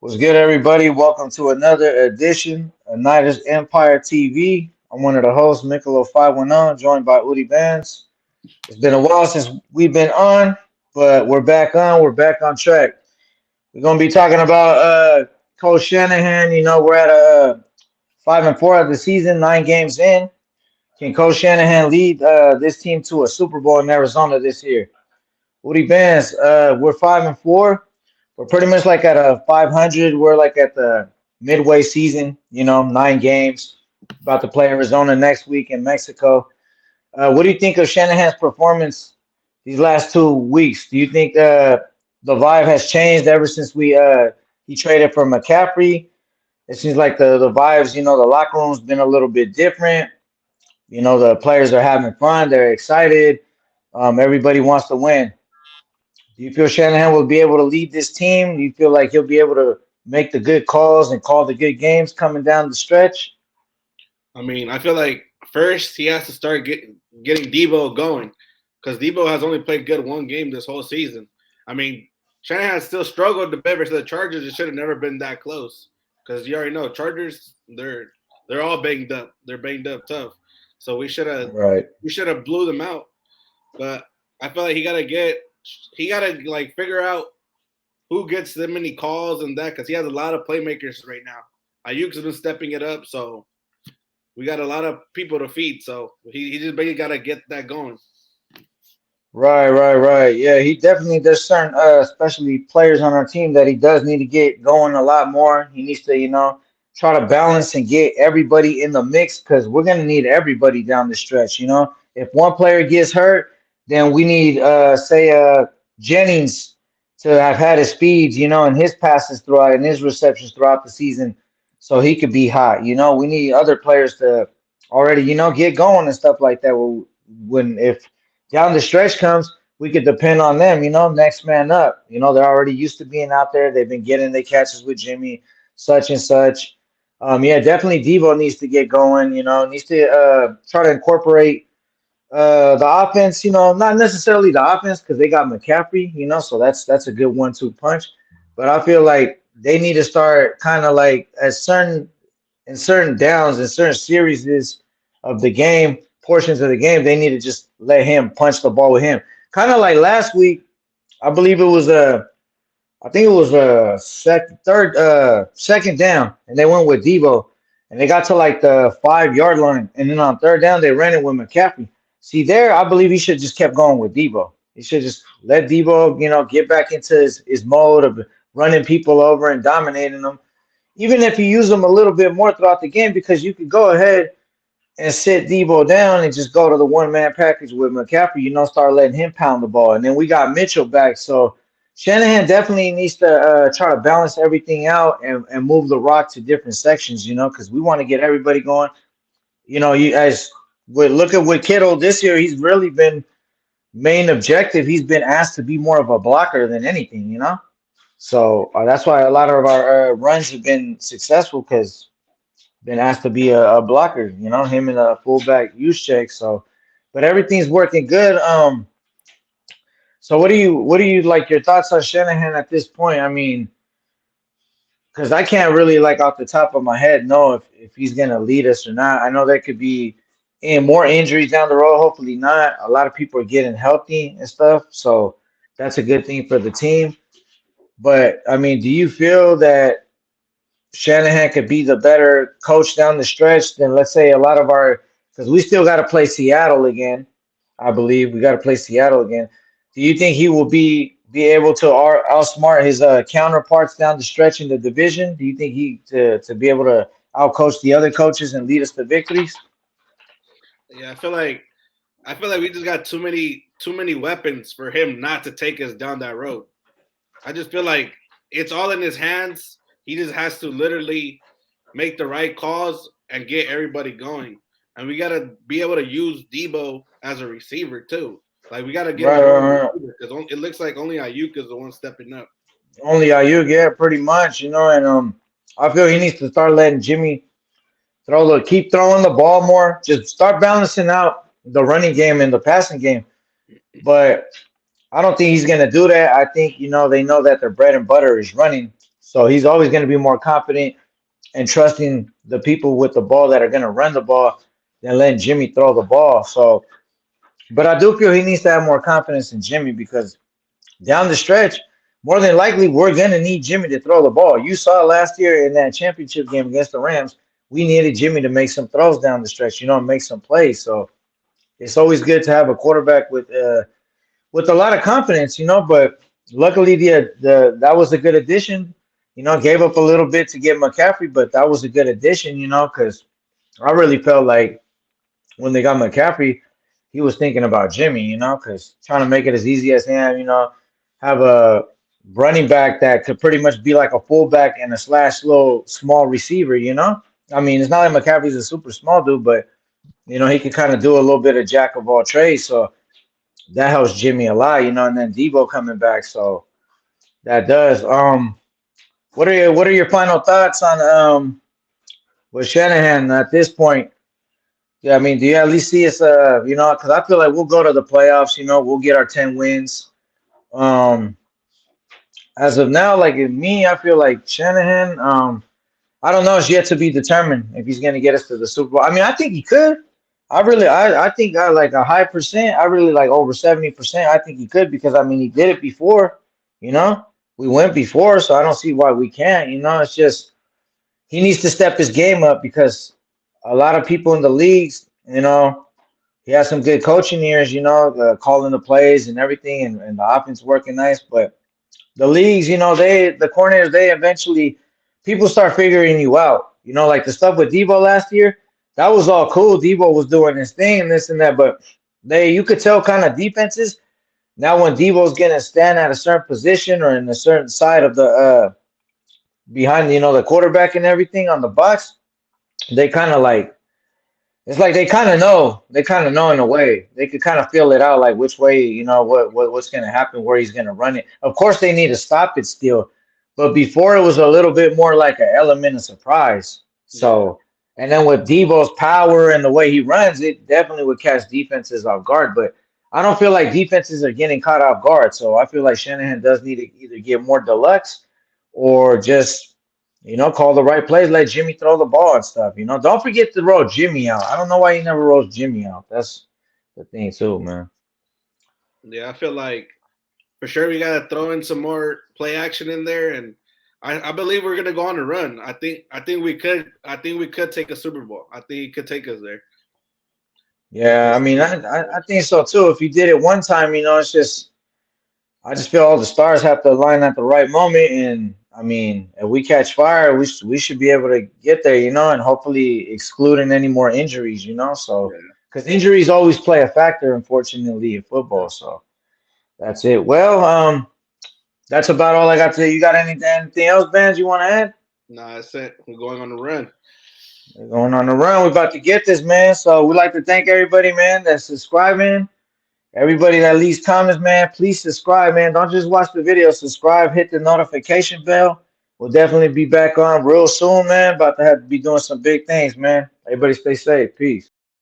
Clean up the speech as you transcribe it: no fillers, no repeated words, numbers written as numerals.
What's good, everybody? Welcome to another edition of Niners Empire TV. I'm one of the hosts, Mikolo 510, joined by Udi Bands. It's been a while since we've been on, but we're back on. We're back on track. We're going to be talking about Coach Shanahan. We're at 5-4 of the season, 9 games in. Can Coach Shanahan lead this team to a Super Bowl in Arizona this year? Woody Bands, we're 5-4. We're pretty much like at a 500. We're like at the midway season, 9 games. About to play Arizona next week in Mexico. What do you think of Shanahan's performance these last 2 weeks? Do you think the vibe has changed ever since he traded for McCaffrey? It seems like the vibes, the locker room's been a little bit different. The players are having fun. They're excited. Everybody wants to win. Do you feel Shanahan will be able to lead this team? Do you feel like he'll be able to make the good calls and call the good games coming down the stretch? I feel like first he has to start getting Debo going because Debo has only played good one game this whole season. Shanahan still struggled to beat versus the Chargers. It should have never been that close because you already know Chargers they're all banged up. They're banged up tough. So we should have blew them out. But I feel like he gotta like figure out who gets them many calls and that because he has a lot of playmakers right now. Ayuk's been stepping it up, so we got a lot of people to feed. So he just basically gotta get that going. Right. Yeah, he definitely there's certain especially players on our team that he does need to get going a lot more. He needs to, try to balance and get everybody in the mix because we're gonna need everybody down the stretch, If one player gets hurt, then we need say Jennings to have had his speeds, and his passes throughout and his receptions throughout the season so he could be hot. We need other players to already, get going and stuff like that. When if down the stretch comes, we could depend on them, next man up. They're already used to being out there. They've been getting their catches with Jimmy, such and such. Yeah, definitely Devo needs to get going, needs to try to incorporate the offense, not necessarily the offense because they got McCaffrey, so that's a good 1-2 punch. But I feel like they need to start kind of like in certain downs in certain series of the game, portions of the game, they need to just let him punch the ball with him. Kind of like last week, I believe it was I think it was a second down, and they went with Debo, and they got to like the 5 yard line, and then on third down they ran it with McCaffrey. See there, I believe he should just kept going with Debo. He should just let Debo, get back into his mode of running people over and dominating them. Even if you use them a little bit more throughout the game, because you could go ahead and sit Debo down and just go to the one-man package with McCaffrey, start letting him pound the ball. And then we got Mitchell back. So Shanahan definitely needs to try to balance everything out and move the rock to different sections, because we want to get everybody going. You as we look at with Kittle this year, he's really been main objective. He's been asked to be more of a blocker than anything. So that's why a lot of our runs have been successful because been asked to be a blocker, him and a fullback use check. So, but everything's working good. So what do you like your thoughts on Shanahan at this point? Because I can't really like off the top of my head know if he's gonna lead us or not. I know there could be more injuries down the road. Hopefully not. A lot of people are getting healthy and stuff, so that's a good thing for the team. But do you feel that Shanahan could be the better coach down the stretch than let's say a lot of our because we still got to play Seattle again. I believe we got to play Seattle again. Do you think he will be able to outsmart his counterparts down the stretch in the division? Do you think he to be able to outcoach the other coaches and lead us to victories? Yeah, I feel like we just got too many weapons for him not to take us down that road. I just feel like it's all in his hands. He just has to literally make the right calls and get everybody going. And we gotta be able to use Debo as a receiver too. Like we gotta get Right, right, right. because it looks like only Ayuk is the one stepping up. Only Ayuk, yeah, pretty much, and I feel he needs to start letting Jimmy keep throwing the ball more. Just start balancing out the running game and the passing game. But I don't think he's gonna do that. I think they know that their bread and butter is running. So he's always going to be more confident and trusting the people with the ball that are going to run the ball than letting Jimmy throw the ball. So, but I do feel he needs to have more confidence in Jimmy because down the stretch, more than likely, we're going to need Jimmy to throw the ball. You saw last year in that championship game against the Rams, we needed Jimmy to make some throws down the stretch, and make some plays. So it's always good to have a quarterback with a lot of confidence, But luckily, the that was a good addition. Gave up a little bit to get McCaffrey, but that was a good addition, because I really felt like when they got McCaffrey, he was thinking about Jimmy, because trying to make it as easy as him, have a running back that could pretty much be like a fullback and a slash little small receiver. I mean, it's not like McCaffrey's a super small dude, but he could kind of do a little bit of jack of all trades. So that helps Jimmy a lot, and then Debo coming back. So that does. What are your final thoughts on with Shanahan at this point? Yeah, I mean, do you at least see us because I feel like we'll go to the playoffs, we'll get our 10 wins. Um as of now, like in me, I feel like Shanahan, I don't know, it's yet to be determined if he's gonna get us to the Super Bowl. I mean, I think he could. I think I like a high percent. I really like over 70%. I think he could because I mean he did it before, you know. We went before, so I don't see why we can't. It's just he needs to step his game up because a lot of people in the leagues, he has some good coaching years, calling the plays and everything, and the offense working nice. But the leagues, the coordinators, they eventually people start figuring you out. Like the stuff with Debo last year, that was all cool. Debo was doing his thing and this and that, but you could tell kind of defenses now when Debo's gonna stand at a certain position or in a certain side of the behind the quarterback and everything on the box, they kind of like it's like they kind of know in a way. They could kind of feel it out, like which way, what's going to happen, where he's going to run it. Of course, they need to stop it still, but before it was a little bit more like an element of surprise. Yeah. So, and then with Debo's power and the way he runs, it definitely would catch defenses off guard. But I don't feel like defenses are getting caught off guard. So I feel like Shanahan does need to either get more deluxe or just call the right plays, let Jimmy throw the ball and stuff. Don't forget to roll Jimmy out. I don't know why you never rolls Jimmy out. That's the thing too, man. Yeah, I feel like for sure we got to throw in some more play action in there, and I believe we're gonna go on a run. I think we could take a Super Bowl. I think it could take us there. Yeah, I mean, I think so too. If you did it one time, it's just I just feel all the stars have to align at the right moment, and I mean, if we catch fire, we should be able to get there, and hopefully excluding any more injuries. So Yeah. because injuries always play a factor, unfortunately, in football. So that's it. Well, that's about all I got to say. You got anything else, Vans, you want to add? Nah, that's it. We're going on a run. We're going on the run. We're about to get this, man. So we'd like to thank everybody, man, that's subscribing. Everybody that leaves comments, man, please subscribe, man. Don't just watch the video. Subscribe, hit the notification bell. We'll definitely be back on real soon, man. About to have to be doing some big things, man. Everybody stay safe. Peace.